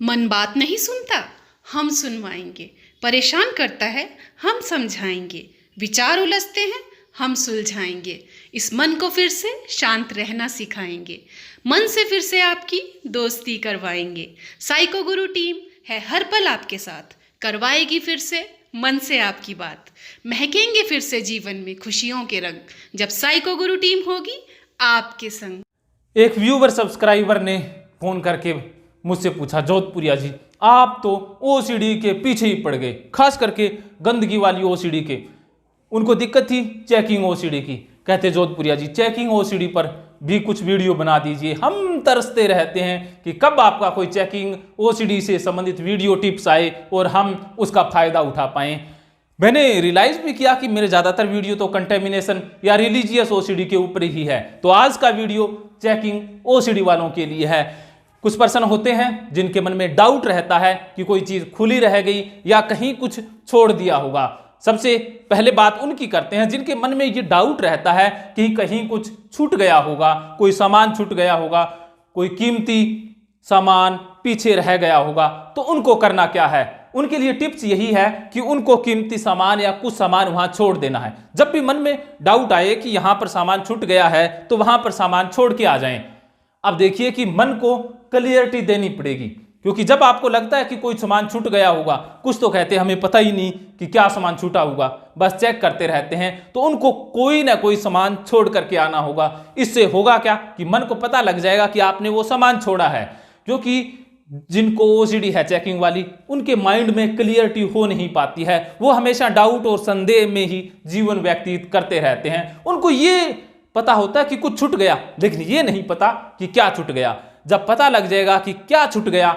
मन बात नहीं सुनता, हम सुनवाएंगे। परेशान करता है, हम समझाएंगे। विचार उलझते हैं, हम सुलझाएंगे। इस मन को फिर से शांत रहना सिखाएंगे। मन से फिर से आपकी दोस्ती करवाएंगे। साइको गुरु टीम है हर पल आपके साथ, करवाएगी फिर से मन से आपकी बात। महकेंगे फिर से जीवन में खुशियों के रंग, जब साइको गुरु टीम होगी आपके संग। एक व्यूवर सब्सक्राइबर ने फोन करके मुझसे पूछा, जोधपुरिया जी आप तो ओसीडी के पीछे ही पड़ गए, खास करके गंदगी वाली ओसीडी के। उनको दिक्कत थी चेकिंग ओसीडी की। कहते जोधपुरिया जी चेकिंग ओसीडी पर भी कुछ वीडियो बना दीजिए, हम तरसते रहते हैं कि कब आपका कोई चेकिंग ओसीडी से संबंधित वीडियो टिप्स आए और हम उसका फायदा उठा पाएं। मैंने रियलाइज भी किया कि मेरे ज़्यादातर वीडियो तो कंटेमिनेशन या रिलीजियस ओसीडी के ऊपर ही है। तो आज का वीडियो चेकिंग ओसीडी वालों के लिए है। कुछ पर्सन होते हैं जिनके मन में डाउट रहता है कि कोई चीज़ खुली रह गई या कहीं कुछ छोड़ दिया होगा। सबसे पहले बात उनकी करते हैं जिनके मन में ये डाउट रहता है कि कहीं कुछ छूट गया होगा, कोई सामान छूट गया होगा, कोई कीमती सामान पीछे रह गया होगा। तो उनको करना क्या है? उनके लिए टिप्स यही है कि उनको कीमती सामान या कुछ सामान वहां छोड़ देना है। जब भी मन में डाउट आए कि यहां पर सामान छूट गया है तो वहां पर सामान छोड़ के आ जाएं। अब देखिए कि मन को क्लियरिटी देनी पड़ेगी, क्योंकि जब आपको लगता है कि कोई सामान छूट गया होगा, कुछ तो कहते हैं हमें पता ही नहीं कि क्या सामान छूटा होगा, बस चेक करते रहते हैं, तो उनको कोई ना कोई सामान छोड़ करके आना होगा। इससे होगा क्या कि मन को पता लग जाएगा कि आपने वो सामान छोड़ा है। क्योंकि जिनको ओसीडी है चेकिंग वाली, उनके माइंड में क्लियरिटी हो नहीं पाती है, वो हमेशा डाउट और संदेह में ही जीवन व्यतीत करते रहते हैं। उनको ये पता होता है कि कुछ छूट गया, लेकिन ये नहीं पता कि क्या छूट गया। जब पता लग जाएगा कि क्या छूट गया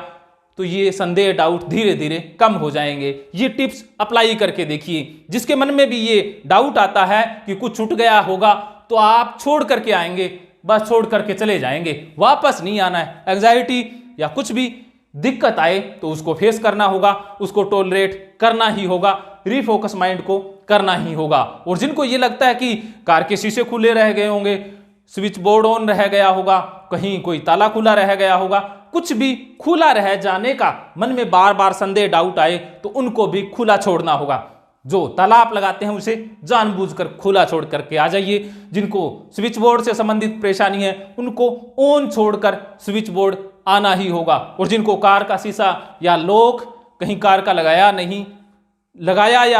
तो ये संदेह डाउट धीरे धीरे कम हो जाएंगे। ये टिप्स अप्लाई करके देखिए। जिसके मन में भी ये डाउट आता है कि कुछ छूट गया होगा तो आप छोड़ करके आएंगे, बस छोड़ करके चले जाएंगे, वापस नहीं आना है। एंजाइटी या कुछ भी दिक्कत आए तो उसको फेस करना होगा, उसको टॉलरेट करना ही होगा, रिफोकस माइंड को करना ही होगा। और जिनको ये लगता है कि कार के शीशे खुले रह गए होंगे, स्विच बोर्ड ऑन रह गया होगा, कहीं कोई ताला खुला रह गया होगा, कुछ भी खुला रह जाने का मन में बार बार संदेह डाउट आए तो उनको भी खुला छोड़ना होगा। जो ताला आप लगाते हैं उसे जानबूझकर खुला छोड़ करके आ जाइए। जिनको स्विच बोर्ड से संबंधित परेशानी है उनको ऑन छोड़कर स्विच बोर्ड आना ही होगा। और जिनको कार का शीशा या लॉक कहीं कार का लगाया या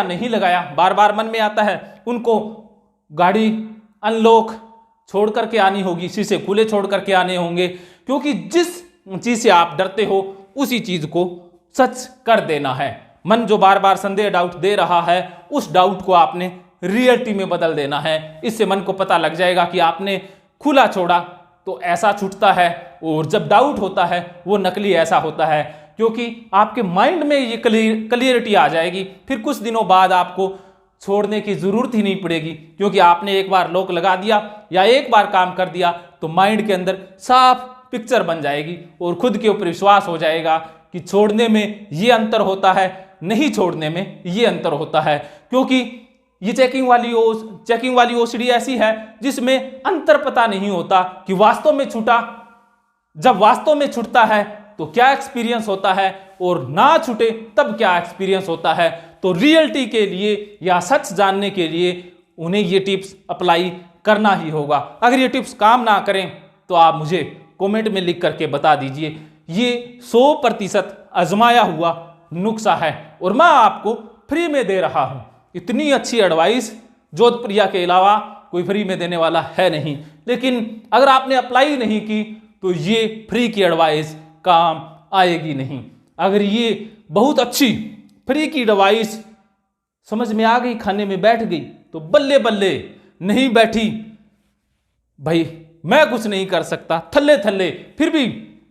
नहीं लगाया बार बार मन में आता है, उनको गाड़ी अनलॉक छोड़ करके आनी होगी, शीशे खुले छोड़ करके आने होंगे। क्योंकि जिस चीज से आप डरते हो उसी चीज को सच कर देना है। मन जो बार बार संदेह डाउट दे रहा है उस डाउट को आपने रियलिटी में बदल देना है। इससे मन को पता लग जाएगा कि आपने खुला छोड़ा तो ऐसा छूटता है, और जब डाउट होता है वो नकली ऐसा होता है। क्योंकि आपके माइंड में ये क्लियरिटी आ जाएगी, फिर कुछ दिनों बाद आपको छोड़ने की जरूरत ही नहीं पड़ेगी। क्योंकि आपने एक बार लॉक लगा दिया या एक बार काम कर दिया तो माइंड के अंदर साफ पिक्चर बन जाएगी और खुद के ऊपर विश्वास हो जाएगा कि छोड़ने में ये अंतर होता है, नहीं छोड़ने में ये अंतर होता है। क्योंकि ये चेकिंग वाली ओसीडी ऐसी है जिसमें अंतर पता नहीं होता कि वास्तव में छूटा। जब वास्तव में छूटता है तो क्या एक्सपीरियंस होता है और ना छूटे तब क्या एक्सपीरियंस होता है। तो रियलिटी के लिए या सच जानने के लिए उन्हें ये टिप्स अप्लाई करना ही होगा। अगर ये टिप्स काम ना करें तो आप मुझे कमेंट में लिख करके बता दीजिए। ये 100% आजमाया हुआ नुस्खा है और मैं आपको फ्री में दे रहा हूं। इतनी अच्छी एडवाइस जोधपुरिया के अलावा कोई फ्री में देने वाला है नहीं। लेकिन अगर आपने अप्लाई नहीं की तो ये फ्री की एडवाइस काम आएगी नहीं। अगर ये बहुत अच्छी फ्री की एडवाइस समझ में आ गई, खाने में बैठ गई, तो बल्ले बल्ले, नहीं बैठी भाई मैं कुछ नहीं कर सकता, थल्ले थल्ले, फिर भी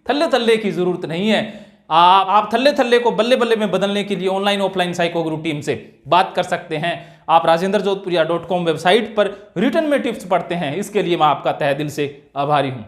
थल्ले थल्ले की जरूरत नहीं है। आप थल्ले थल्ले को बल्ले बल्ले में बदलने के लिए ऑनलाइन ऑफलाइन साइको गुरु टीम से बात कर सकते हैं। आप rajendrajodhpuriya.com वेबसाइट पर रिटर्न में टिप्स पढ़ते हैं। इसके लिए मैं आपका तहे दिल से आभारी हूं।